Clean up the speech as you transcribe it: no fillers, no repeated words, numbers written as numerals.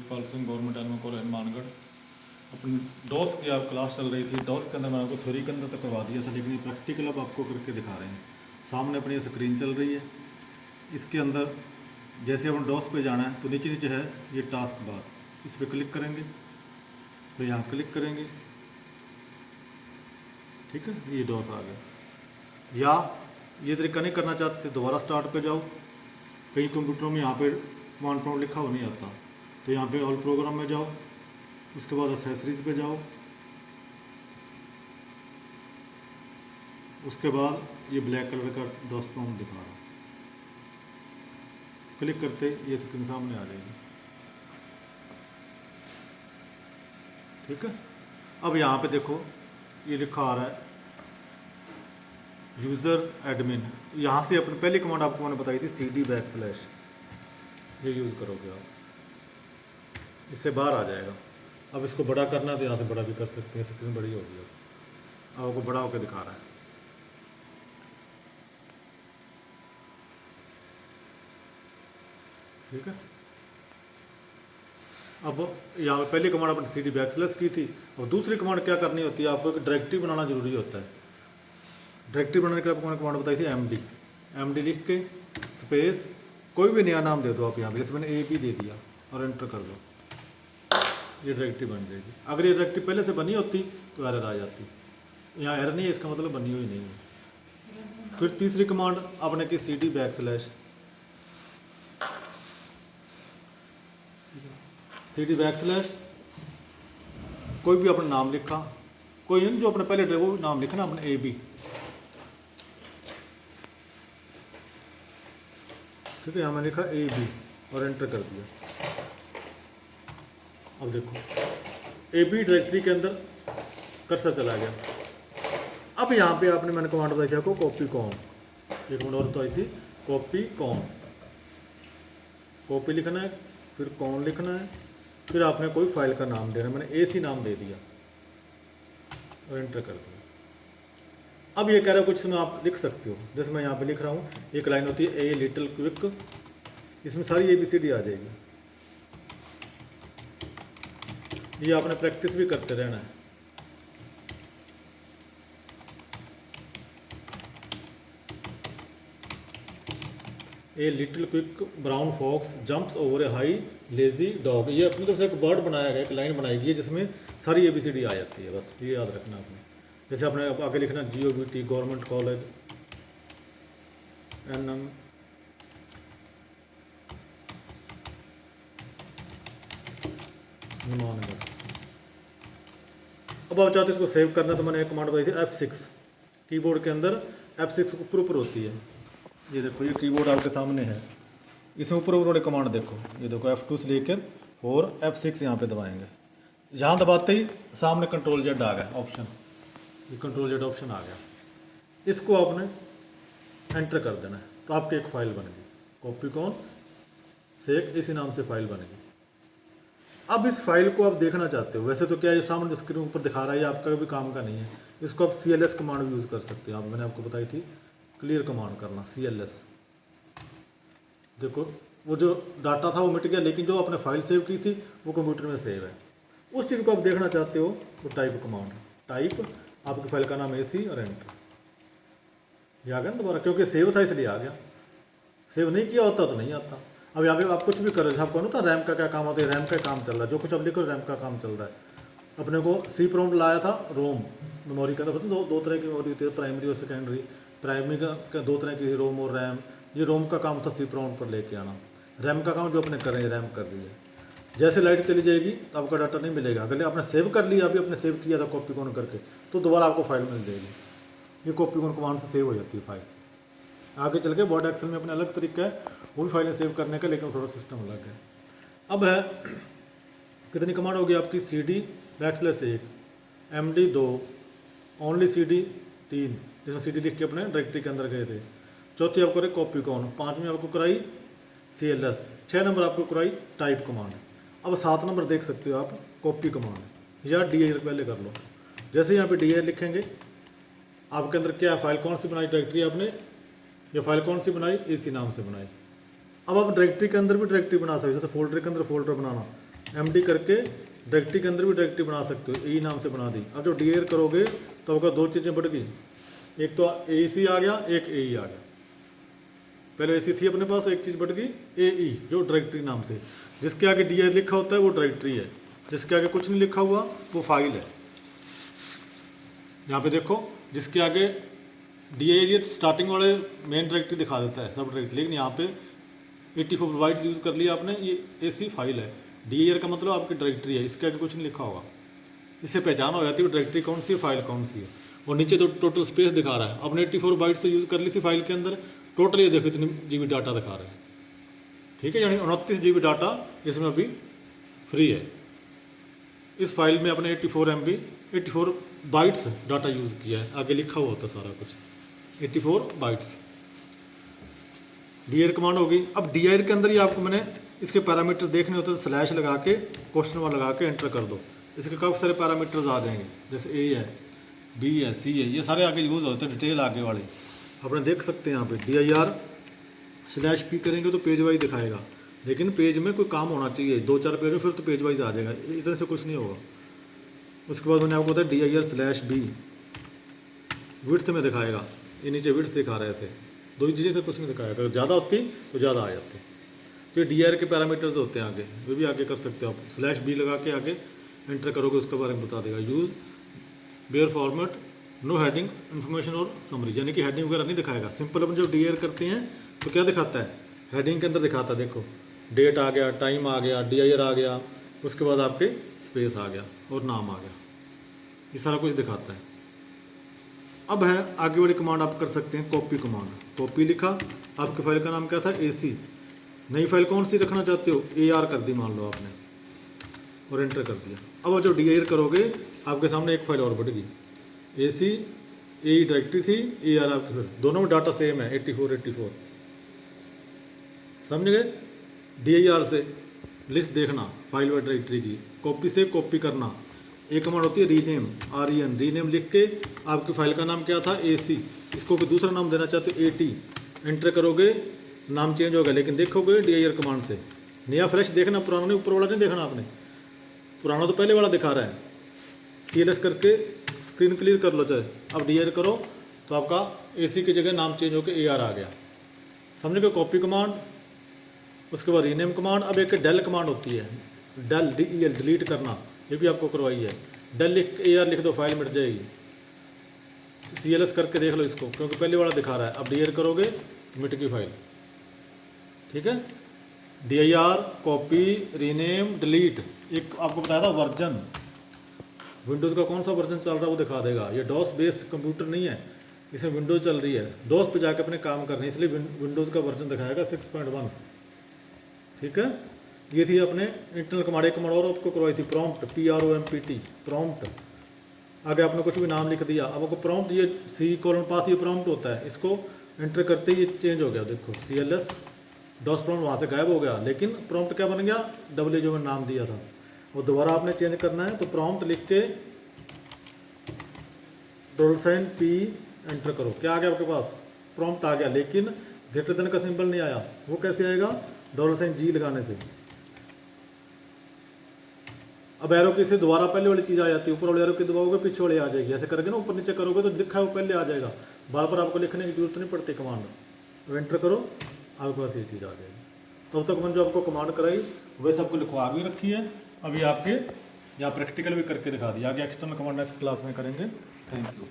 Yashpal Singh, government animal college Mangarh. अपनी DOS की आप क्लास चल रही थी, डॉस के अंदर मैंने आपको थ्योरी के अंदर तो करवा दिया था, लेकिन ये प्रैक्टिकल अब आपको करके दिखा रहे हैं। सामने अपनी स्क्रीन चल रही है, इसके अंदर जैसे अपन डॉस पे जाना है तो नीचे नीचे है ये टास्क बार, इस पर क्लिक करेंगे, फिर यहाँ क्लिक करेंगे, ठीक है, ये डॉस आ गया। या ये तरीका नहीं करना चाहते, दोबारा स्टार्ट पे जाओ। कई कंप्यूटरों में यहाँ पे कमांड प्रॉम्प्ट लिखा हो नहीं आता, तो यहाँ पे ऑल प्रोग्राम में जाओ, उसके बाद एक्सेसरीज पे जाओ, उसके बाद ये ब्लैक कलर का डॉस प्रॉम्प्ट दिखा रहा, क्लिक करते ये स्क्रीन सामने आ जाएगी, ठीक है। अब यहाँ पे देखो ये लिखा आ रहा है यूज़र एडमिन। यहाँ से अपनी पहली कमांड आपको मैंने बताई थी cd/, ये यूज़ करोगे आप, इससे बाहर आ जाएगा। अब इसको बड़ा करना है तो यहाँ से बड़ा भी कर सकते हैं, स्क्रीन बड़ी होगी। अब आपको बड़ा होकर दिखा रहा है, ठीक है। अब यहाँ पे पहली कमांड आपने cd/, की थी, और दूसरी कमांड क्या करनी होती है, आपको एक डायरेक्टरी बनाना जरूरी होता है। डायरेक्टरी बनाने के लिए आपको मैंने कमांड बताई थी md लिख के स्पेस कोई भी नया नाम दे दो आप यहाँ पे, जैसे मैंने ab दे दिया और एंटर कर दो, ये डायरेक्टरी बन जाएगी। अगर ये डायरेक्टरी पहले से बनी होती तो एरर आ जाती, यहाँ एरर नहीं है, इसका मतलब बनी हुई नहीं है। फिर तीसरी कमांड आपने की cd/, कोई भी अपना नाम लिखा, कोई नहीं, जो अपने पहले वो नाम लिखा ना अपने ab, ठीक है। यहाँ मैंने लिखा ab और एंटर कर दिया। अब देखो ab डायरेक्टरी के अंदर कर्सर चला गया। अब यहाँ पे आपने मैंने कमांड बताई थी आपको कॉपी कॉम, एक कमांड और बताई थी कॉपी कॉम, कॉपी लिखना है, फिर कॉन लिखना है, फिर आपने कोई फाइल का नाम देना, मैंने ac नाम दे दिया और एंटर कर दिया। अब ये कह रहा है कुछ इसमें आप लिख सकते हो, जैसे मैं यहाँ पे लिख रहा हूँ, एक लाइन होती है ए लिटिल क्विक, इसमें सारी ABCD आ जाएगी। ये आपने प्रैक्टिस भी करते रहना है। A little quick brown fox jumps over a high lazy dog, ये अपनी तरफ से एक वर्ड बनाया गया, एक लाइन बनाई गई है जिसमें सारी ABCD आ जाती है, बस ये याद रखना आपने। जैसे आपने आगे लिखना GOVT government college NM Mangarh. अब आप चाहते इसको सेव करना, तो मैंने एक कमांड बताई थी F6, कीबोर्ड के अंदर F6 ऊपर ऊपर होती है, ये देखो ये कीबोर्ड आपके सामने है, इसमें ऊपर ऊपर कमांड देखो, ये देखो F2 से लेकर और F6 यहाँ पे दबाएंगे, यहाँ दबाते ही सामने Ctrl Z आ गया ऑप्शन, ये Ctrl Z ऑप्शन आ गया, इसको आपने एंटर कर देना है, तो आपकी एक फाइल बनेगी कॉपी कॉन से, एक इसी नाम से फाइल बनेगी। अब इस फाइल को आप देखना चाहते हो, वैसे तो क्या ये सामने जो स्क्रीन ऊपर दिखा रहा है ये आपका भी काम का नहीं है, इसको आप CLS कमांड भी यूज़ कर सकते हो। आप मैंने आपको बताई थी क्लियर कमांड करना CLS, देखो वो जो डाटा था वो मिट गया, लेकिन जो आपने फाइल सेव की थी वो कंप्यूटर में सेव है। उस चीज़ को आप देखना चाहते हो तो टाइप कमांड, टाइप आपकी फाइल का नाम AC और एंटर, ये आ गया ना दोबारा, क्योंकि सेव था इसलिए आ गया, सेव नहीं किया होता तो नहीं आता। अब यहाँ पे आप कुछ भी करो, आपको ना था रैम का क्या काम होता है, रैम का काम चल रहा है, जो कुछ आप लिखो रैम का काम चल रहा है। अपने को C प्रॉम्प्ट लाया था रोम मेमोरी के अंदर, पता दो तरह की मेमोरी होती है, प्राइमरी और सेकेंडरी। प्राइमरी का दो तरह की रोम और रैम, ये रोम का काम था C प्रॉम्प्ट पर लेके आना, रैम का काम जो अपने कर रहे हैं रैम कर दिया। जैसे लाइट चली जाएगी तो आपका डाटा नहीं मिलेगा, अगर आपने सेव कर लिया, अभी आपने सेव किया था कॉपी कॉन करके, तो दोबारा आपको फाइल मिल जाएगी, ये कॉपी कॉन कमांड से सेव हो जाती है फाइल। आगे चल के वर्ड एक्सेल में अपने अलग तरीका है वो भी फाइलें सेव करने का, लेकिन थोड़ा सिस्टम अलग है। अब है कितनी कमांड होगी आपकी, cd/1, md 2, ओनली cd 3, जिसमें cd लिख के अपने डायरेक्टरी के अंदर गए थे। चौथी आपको कराई कॉपी कॉन, पाँचवीं आपको कराई CLS, 6 नंबर आपको कराई टाइप कमांड। अब 7 नंबर देख सकते हो आप कॉपी कमांड, या DI पहले कर लो। जैसे यहाँ पे DI लिखेंगे आपके अंदर क्या फाइल कौन सी बनाई, डायरेक्टरी आपने ये फाइल कौन सी बनाई, AC नाम से बनाई। अब आप डायरेक्टरी के अंदर भी डायरेक्टरी बना सकते हो, जैसे फोल्डर के अंदर फोल्डर बनाना, MD करके डायरेक्टरी के अंदर भी डायरेक्टरी बना सकते हो, ए नाम से बना दी। अब जो डीआर करोगे तो आपका दो चीज़ें बढ़ गई, एक तो AC आ गया, एक AE आ गया। पहले AC थी अपने पास, एक चीज़ बढ़ गई AE जो डायरेक्टरी नाम से, जिसके आगे डीआर लिखा होता है वो डायरेक्टरी है, जिसके आगे कुछ नहीं लिखा हुआ वो फाइल है। यहाँ पे देखो जिसके आगे डीआर ये स्टार्टिंग वाले मेन डायरेक्टरी दिखा देता है सब डायरेक्टरी, लेकिन यहाँ पे 84 बाइट्स यूज़ कर लिया आपने, ये AC फाइल है। डीआर का मतलब आपकी डायरेक्टरी है, इसके आगे कुछ नहीं लिखा होगा, इससे पहचान हो जाती है डायरेक्टरी कौन सी है, फाइल कौन सी है। और नीचे तो टोटल स्पेस दिखा रहा है, आपने 84 बाइट्स से यूज़ कर ली थी फाइल के अंदर, टोटल ये देखो इतनी GB डाटा दिखा रहे हैं, ठीक है, यानी 29 GB डाटा इसमें अभी फ्री है। इस फाइल में अपने 84 MB 84 बाइट्स डाटा यूज़ किया है, आगे लिखा हुआ होता सारा कुछ 84 बाइट्स। डीआर कमांड होगी। अब डीआर के अंदर ही आपको मैंने इसके पैरामीटर्स देखने होते हैं, तो स्लैश लगा के क्वेश्चन मार्क लगा के एंटर कर दो, इसके काफ़ी सारे पैरामीटर्स आ जाएंगे, जैसे A है, B है, C है, ये सारे आगे यूज़ होते हैं, डिटेल आगे वाले अपने देख सकते हैं। यहाँ पे DIR/P करेंगे तो पेज वाइज दिखाएगा, लेकिन पेज में कोई काम होना चाहिए, 2-4 पेज में फिर तो पेज वाइज आ जाएगा, इधर से कुछ नहीं होगा। उसके बाद मैंने आपको बताया DIR/B विड्थ में दिखाएगा, ये नीचे विड्थ दिखा रहा है, ऐसे दो ही चीज़ें से कुछ नहीं दिखाएगा, अगर ज़्यादा होती तो ज़्यादा आ जाते। तो ये DIR के पैरामीटर्स होते हैं आगे, वे भी आगे कर सकते हो आप, /B लगा के आगे एंटर करोगे, उसके बारे में बता देगा। Use bare format, no heading, information और समरी, यानी कि हेडिंग वगैरह नहीं दिखाएगा। सिंपल अपन जब DIR करते हैं तो क्या दिखाता है, हेडिंग के अंदर दिखाता है, देखो डेट आ गया, टाइम आ गया, DIR आ गया, उसके बाद आपके स्पेस आ गया और नाम आ गया, ये सारा कुछ दिखाता है। अब है आगे वाली कमांड आप कर सकते हैं, कॉपी कमांड। कॉपी लिखा, आपके फाइल का नाम क्या था, AC, नई फाइल कौन सी रखना चाहते हो, AR कर दी मान लो आपने, और एंटर कर दिया। अब जो DIR करोगे आपके सामने एक फाइल और बढ़ गई, AC AE डायरेक्टरी थी, AR आपके, फिर दोनों में डाटा सेम है 84 समझ गए। DIR से लिस्ट देखना फाइल व डायरेक्टरी की, कॉपी से कॉपी करना, एक कमांड होती है रीनेम, REN, रीनेम लिख के आपकी फाइल का नाम क्या था AC, इसको कोई दूसरा नाम देना चाहते हो AT, एंटर करोगे नाम चेंज होगा, लेकिन देखोगे DIR कमांड से नया फ्रेश देखना, पुराना नहीं, ऊपर वाला नहीं देखना आपने, पुराना तो पहले वाला दिखा रहा है। CLS करके स्क्रीन क्लियर कर लो चाहे, अब DIR करो तो आपका AC की जगह नाम चेंज होकर AR आ गया, समझ गए। कॉपी कमांड, उसके बाद रीनेम कमांड। अब एक डेल कमांड होती है, डेल DEL डिलीट करना, ये भी आपको करवाई है, डेल लिख AR लिख दो, फाइल मिट जाएगी। CLS करके देख लो इसको, क्योंकि पहले वाला दिखा रहा है, अब DIR करोगे तो मिट गई फाइल, ठीक है। DIR, copy, rename, delete. एक आपको बताया था वर्जन, विंडोज़ का कौन सा वर्जन चल रहा है वो दिखा देगा। ये डॉस बेस्ड कंप्यूटर नहीं है, इसमें विंडोज़ चल रही है, डॉस पे जाके अपने काम करने, इसलिए विंडोज़ का वर्जन दिखाएगा 6.1, ठीक है। ये थी अपने इंटरनल कमांड। एक कमांड और आपको करवाई थी, प्रॉम्प्ट, PROMPT, प्रॉम्प्ट। आगे आपने कुछ भी नाम लिख दिया, अब आपको प्रॉम्प्ट, ये C:पाथ ये प्रॉम्प्ट होता है, इसको एंटर करते ही ये चेंज हो गया, देखो CLS डॉस प्रॉम्प्ट वहाँ से गायब हो गया, लेकिन प्रॉम्प्ट क्या बन गया, डब्ल्यू जो मैंने नाम दिया था, और दोबारा आपने चेंज करना है तो प्रॉम्प्ट लिख के $P एंटर करो, क्या आ गया आपके पास, प्रॉम्प्ट आ गया, लेकिन ग्रेटर देन का सिंबल नहीं आया। वो कैसे आएगा, $G लगाने से। अब एरो की से दोबारा पहले वाली चीज़ आ जाती है, ऊपर वाले एरो की दबाओगे पीछे वाली आ जाएगी, ऐसे करके ना ऊपर नीचे करोगे तो लिखा है वो पहले आ जाएगा, बार बार आपको लिखने की जरूरत नहीं पड़ती कमांड, तो एंटर करो आपके पास ये चीज़ आ जाएगी। तब तक मैंने जो आपको कमांड कराई वैसे आपको लिखवा भी रखी है, अभी आपके यहाँ प्रैक्टिकल भी करके दिखा दिया, आगे एक्सटर्नल कमांड नेक्स्ट क्लास में करेंगे। Thank you.